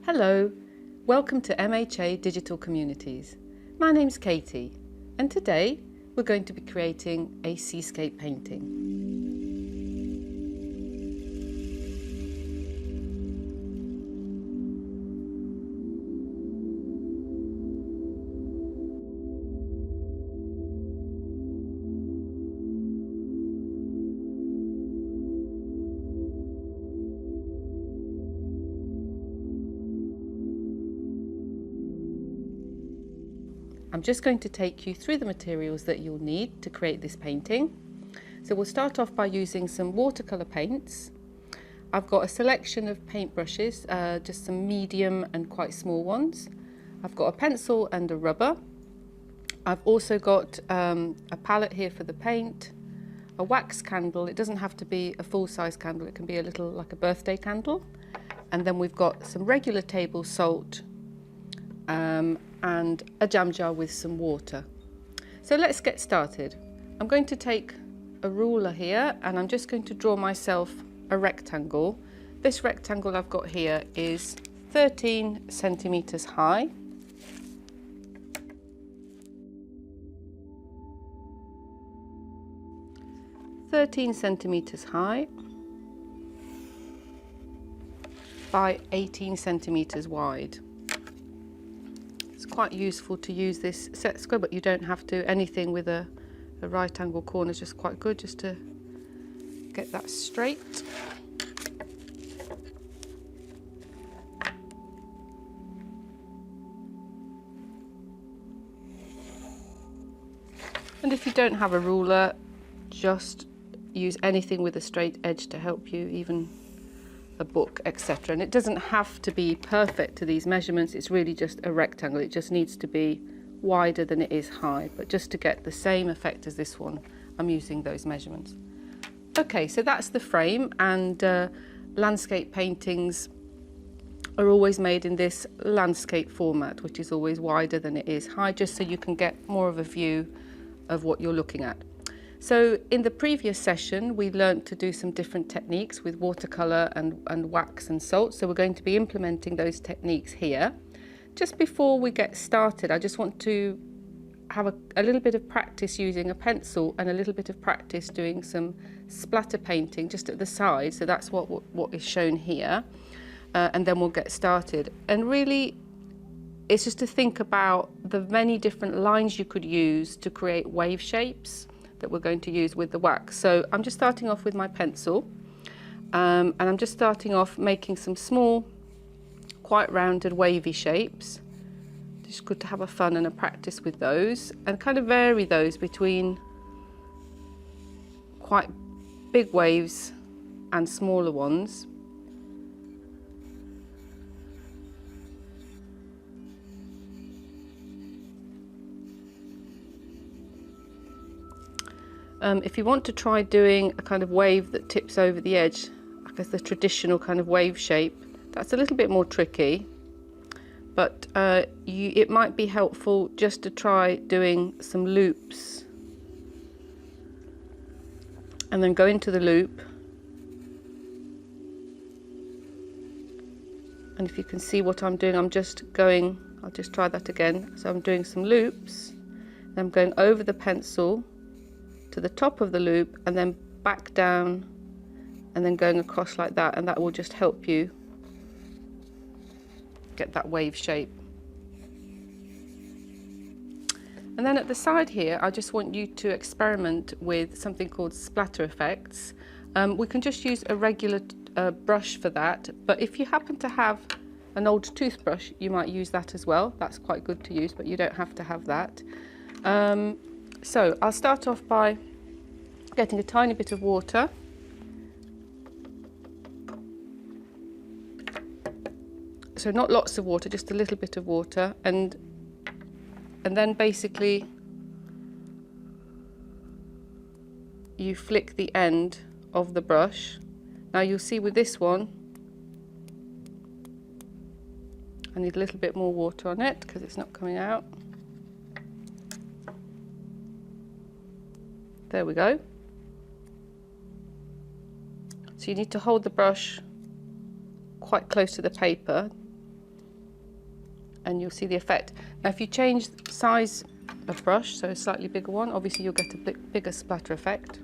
Hello, welcome to MHA Digital Communities. My name's Katie, and today we're going to be creating a seascape painting. I'm just going to take you through the materials that you'll need to create this painting. So we'll start off by using some watercolour paints. I've got a selection of paintbrushes, just some medium and quite small ones. I've got a pencil and a rubber. I've also got a palette here for the paint, a wax candle. It doesn't have to be a full-size candle, it can be a little like a birthday candle. And then we've got some regular table salt, and a jam jar with some water. So let's get started. I'm going to take a ruler here and I'm just going to draw myself a rectangle. This rectangle I've got here is 13 centimetres high. By 18 centimetres wide. It's quite useful to use this set square, but you don't have to. Anything with a right angle corner is just quite good, just to get that straight. And if you don't have a ruler, just use anything with a straight edge to help you, even a book, etc. And it doesn't have to be perfect to these measurements, it's really just a rectangle. It just needs to be wider than it is high, but just to get the same effect as this one, I'm using those measurements. Okay, so that's the frame, and landscape paintings are always made in this landscape format, which is always wider than it is high, just so you can get more of a view of what you're looking at. So in the previous session, we learned to do some different techniques with watercolour and wax and salt. So we're going to be implementing those techniques here. Just before we get started, I just want to have a little bit of practice using a pencil and a little bit of practice doing some splatter painting just at the side. So that's what is shown here. And then we'll get started. And really, it's just to think about the many different lines you could use to create wave shapes that we're going to use with the wax. So I'm just starting off with my pencil, and I'm just starting off making some small, quite rounded wavy shapes. Just good to have a fun and a practice with those, and kind of vary those between quite big waves and smaller ones. If you want to try doing a kind of wave that tips over the edge, I guess the traditional kind of wave shape, that's a little bit more tricky, but it might be helpful just to try doing some loops and then go into the loop. And if you can see what I'm doing, I'll just try that again. So I'm doing some loops, and I'm going over the pencil to the top of the loop and then back down and then going across like that, and that will just help you get that wave shape. And then at the side here, I just want you to experiment with something called splatter effects. We can just use a regular brush for that, but if you happen to have an old toothbrush, you might use that as well. That's quite good to use, but you don't have to have that. So I'll start off by getting a tiny bit of water. So not lots of water, just a little bit of water, and then basically you flick the end of the brush. Now you'll see with this one, I need a little bit more water on it because it's not coming out. There we go. So you need to hold the brush quite close to the paper and you'll see the effect. Now if you change the size of brush, so a slightly bigger one, obviously you'll get a bigger splatter effect.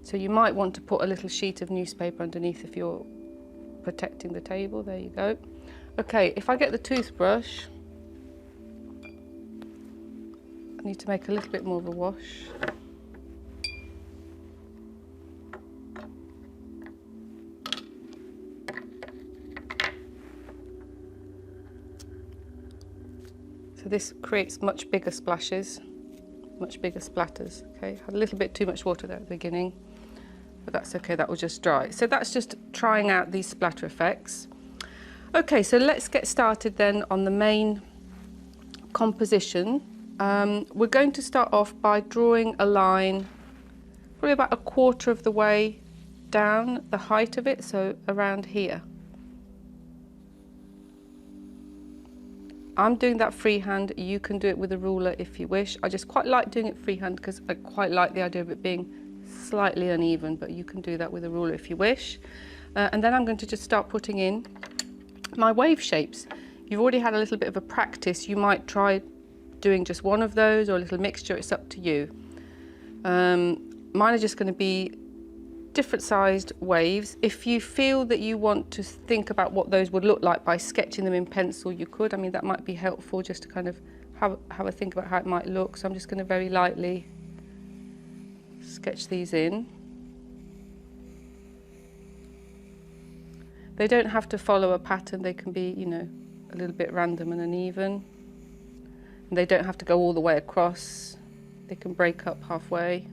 So you might want to put a little sheet of newspaper underneath if you're protecting the table. There you go. Okay, if I get the toothbrush, I need to make a little bit more of a wash. So this creates much bigger splashes, much bigger splatters. Okay, had a little bit too much water there at the beginning, but that's okay, that will just dry. So that's just trying out these splatter effects. Okay, so let's get started then on the main composition. We're going to start off by drawing a line probably about a quarter of the way down the height of it, so around here. I'm doing that freehand. You can do it with a ruler if you wish. I just quite like doing it freehand because I quite like the idea of it being slightly uneven, but you can do that with a ruler if you wish. And then I'm going to just start putting in my wave shapes. You've already had a little bit of a practice. You might try doing just one of those or a little mixture. It's up to you. Mine are just going to be different sized waves. If you feel that you want to think about what those would look like by sketching them in pencil, you could. I mean, that might be helpful just to kind of have a think about how it might look. So I'm just going to very lightly sketch these in. They don't have to follow a pattern. They can be, you know, a little bit random and uneven. And they don't have to go all the way across. They can break up halfway.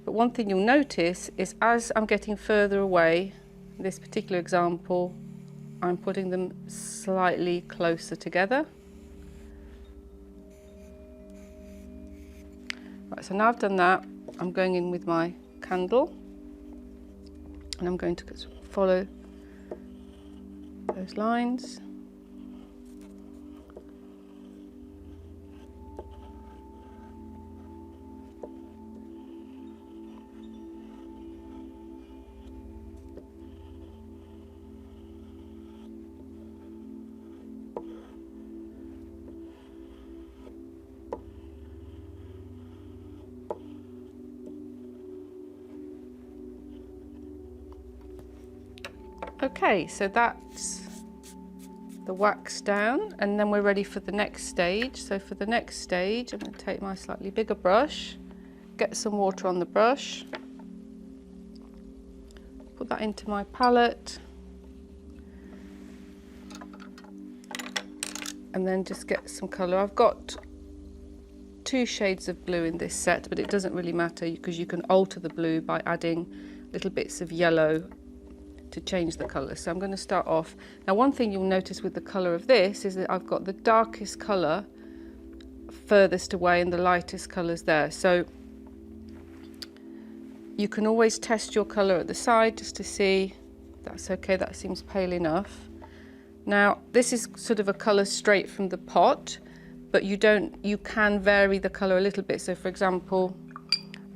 But one thing you'll notice is as I'm getting further away, in this particular example, I'm putting them slightly closer together. Right, so now I've done that, I'm going in with my candle and I'm going to follow those lines. Okay, so that's the wax down, and then we're ready for the next stage. So for the next stage, I'm going to take my slightly bigger brush, get some water on the brush, put that into my palette, and then just get some colour. I've got 2 shades of blue in this set, but it doesn't really matter because you can alter the blue by adding little bits of yellow to change the colour. So I'm going to start off. Now one thing you'll notice with the colour of this is that I've got the darkest colour furthest away and the lightest colours there. So you can always test your colour at the side just to see that's okay, that seems pale enough. Now this is sort of a colour straight from the pot, but you can vary the colour a little bit. So for example,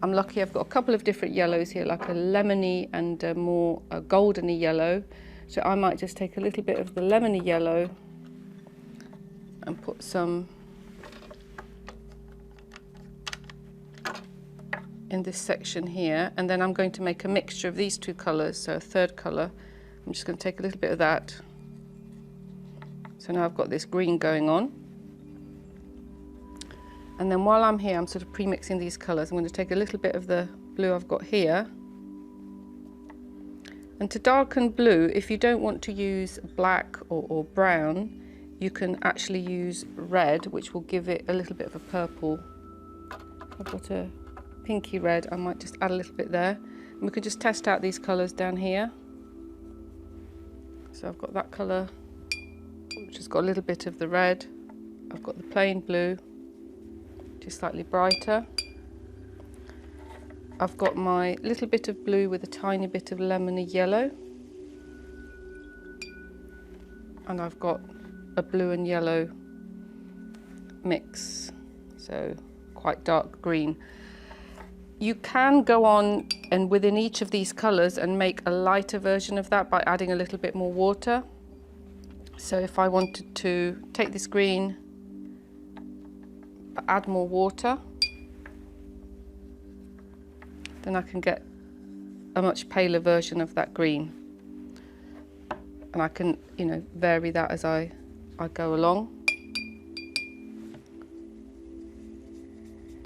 I'm lucky I've got a couple of different yellows here, like a lemony and a more goldeny yellow. So I might just take a little bit of the lemony yellow and put some in this section here. And then I'm going to make a mixture of these 2 colours, so a third colour. I'm just going to take a little bit of that. So now I've got this green going on. And then while I'm here, I'm sort of pre-mixing these colours. I'm going to take a little bit of the blue I've got here. And to darken blue, if you don't want to use black or brown, you can actually use red, which will give it a little bit of a purple. I've got a pinky red, I might just add a little bit there. And we could just test out these colours down here. So I've got that colour, which has got a little bit of the red. I've got the plain blue, slightly brighter. I've got my little bit of blue with a tiny bit of lemony yellow, and I've got a blue and yellow mix, so quite dark green. You can go on and within each of these colours and make a lighter version of that by adding a little bit more water. So if I wanted to take this green, but add more water, then I can get a much paler version of that green. And I can, you know, vary that as I go along.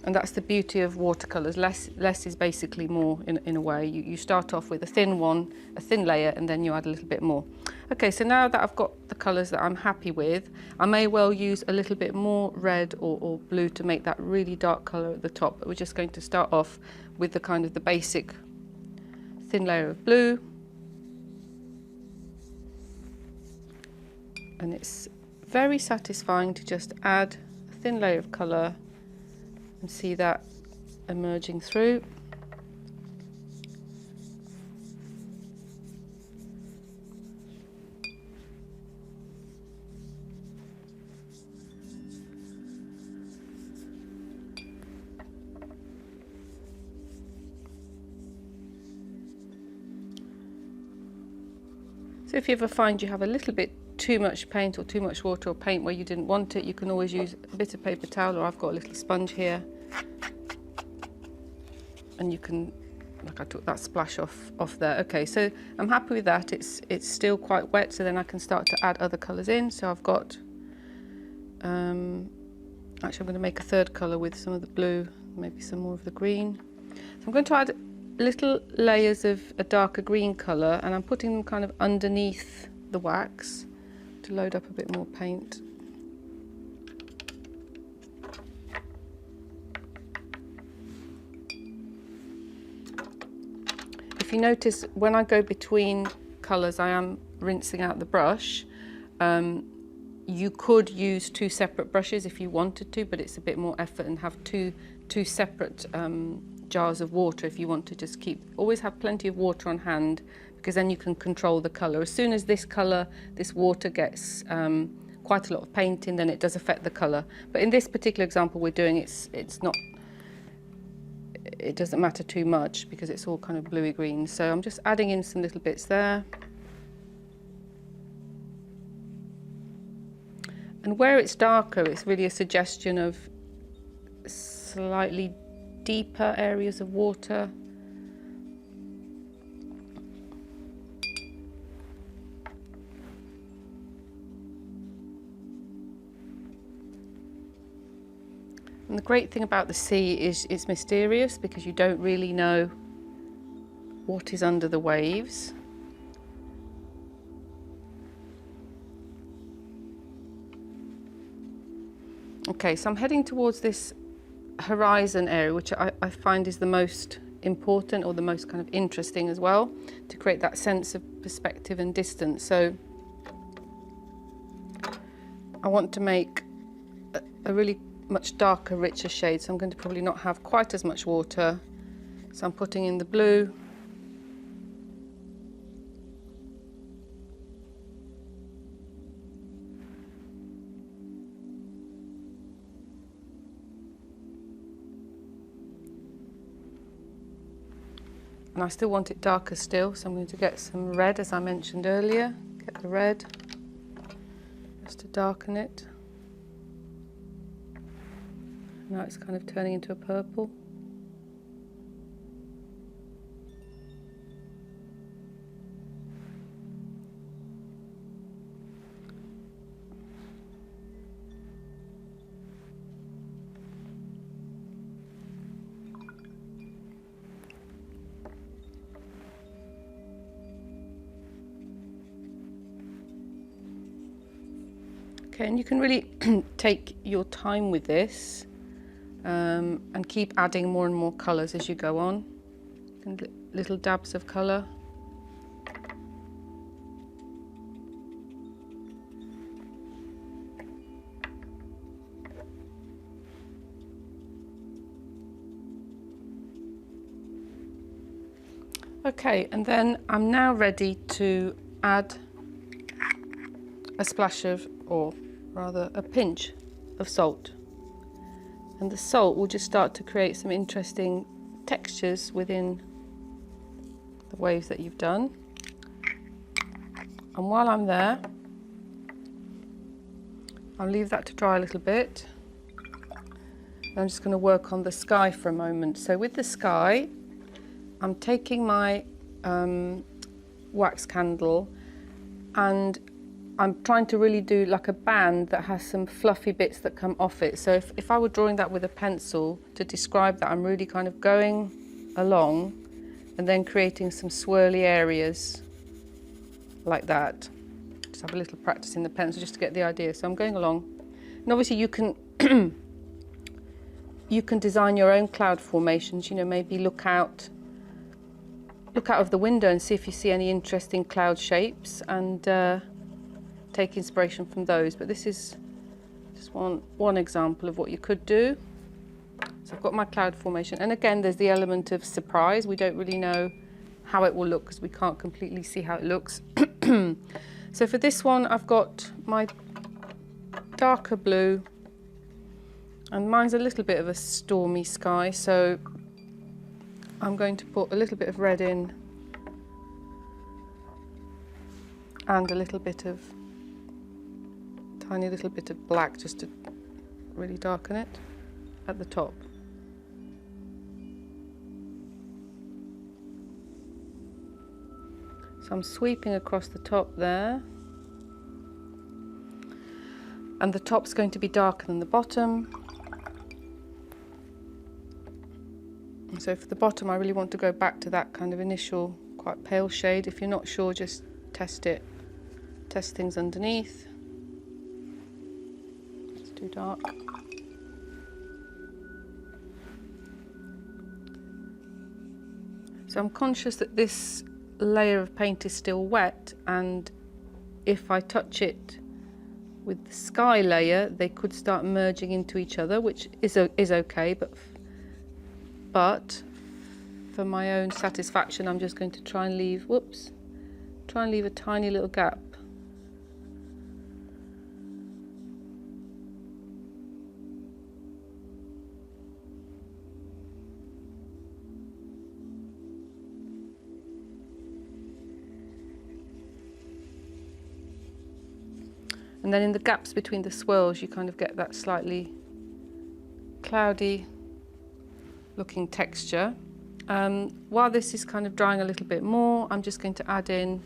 And that's the beauty of watercolours. Less is basically more in a way. You start off with a thin layer, and then you add a little bit more. Okay, so now that I've got the colours that I'm happy with, I may well use a little bit more red or blue to make that really dark colour at the top. But we're just going to start off with the kind of the basic thin layer of blue. And it's very satisfying to just add a thin layer of colour and see that emerging through. So if you ever find you have a little bit too much paint or too much water or paint where you didn't want it, you can always use a bit of paper towel, or I've got a little sponge here, and you can, like I took that splash off there. Okay, so I'm happy with that. It's still quite wet, so then I can start to add other colours in. So I've got, actually I'm going to make a third colour with some of the blue, maybe some more of the green. So I'm going to add little layers of a darker green colour, and I'm putting them kind of underneath the wax to load up a bit more paint. If you notice, when I go between colours, I am rinsing out the brush. You could use two separate brushes if you wanted to, but it's a bit more effort, and have two separate jars of water if you want to just always have plenty of water on hand, because then you can control the colour. As soon as this water gets quite a lot of paint in, then it does affect the colour. But in this particular example we're doing, it doesn't matter too much because it's all kind of bluey green. So I'm just adding in some little bits there. And where it's darker, it's really a suggestion of slightly deeper areas of water. And the great thing about the sea is it's mysterious, because you don't really know what is under the waves. Okay, so I'm heading towards this horizon area, which I find is the most important, or the most kind of interesting as well, to create that sense of perspective and distance. So I want to make a really much darker, richer shade, so I'm going to probably not have quite as much water. So I'm putting in the blue. And I still want it darker still, so I'm going to get some red, as I mentioned earlier. Get the red, just to darken it. Now it's kind of turning into a purple. Okay, and you can really take your time with this, and keep adding more and more colours as you go on, and little dabs of colour. Okay, and then I'm now ready to add a splash of, or rather a pinch of salt. And the salt will just start to create some interesting textures within the waves that you've done. And while I'm there, I'll leave that to dry a little bit. I'm just going to work on the sky for a moment. So with the sky, I'm taking my wax candle and I'm trying to really do like a band that has some fluffy bits that come off it. So if I were drawing that with a pencil to describe that, I'm really kind of going along and then creating some swirly areas like that. Just have a little practice in the pencil just to get the idea. So I'm going along. And obviously you can you can design your own cloud formations, you know, maybe look out of the window and see if you see any interesting cloud shapes and take inspiration from those. But this is just one example of what you could do. So I've got my cloud formation, and again there's the element of surprise. We don't really know how it will look because we can't completely see how it looks. So for this one I've got my darker blue, and mine's a little bit of a stormy sky, so I'm going to put a little bit of red in and a little bit of, tiny little bit of black just to really darken it at the top. So I'm sweeping across the top there, and the top's going to be darker than the bottom. So for the bottom, I really want to go back to that kind of initial quite pale shade. If you're not sure, just test it. Test things underneath. It's too dark. So I'm conscious that this layer of paint is still wet, and if I touch it with the sky layer, they could start merging into each other, which is okay, but for my own satisfaction, I'm just going to try and leave, a tiny little gap. And then in the gaps between the swirls, you kind of get that slightly cloudy looking texture. While this is kind of drying a little bit more, I'm just going to add in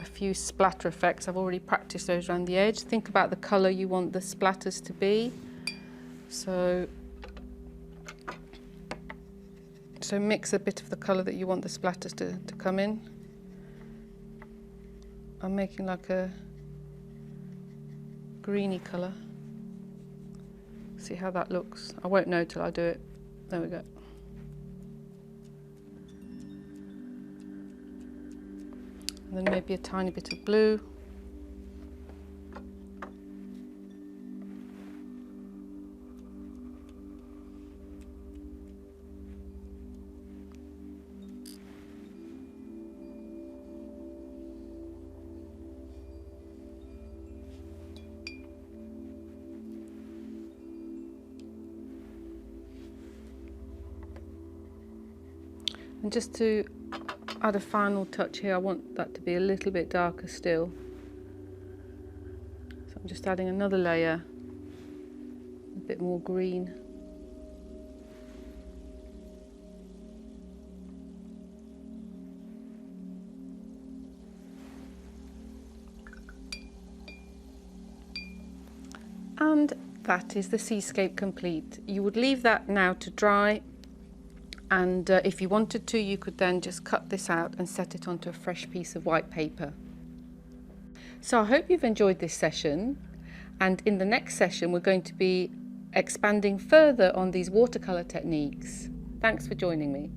a few splatter effects. I've already practiced those around the edge. Think about the colour you want the splatters to be. So mix a bit of the colour that you want the splatters to come in. I'm making like a greeny colour. See how that looks. I won't know till I do it. There we go. And then maybe a tiny bit of blue. And just to add a final touch here, I want that to be a little bit darker still. So I'm just adding another layer, a bit more green. And that is the seascape complete. You would leave that now to dry. And if you wanted to, you could then just cut this out and set it onto a fresh piece of white paper. So I hope you've enjoyed this session, and in the next session we're going to be expanding further on these watercolour techniques. Thanks for joining me.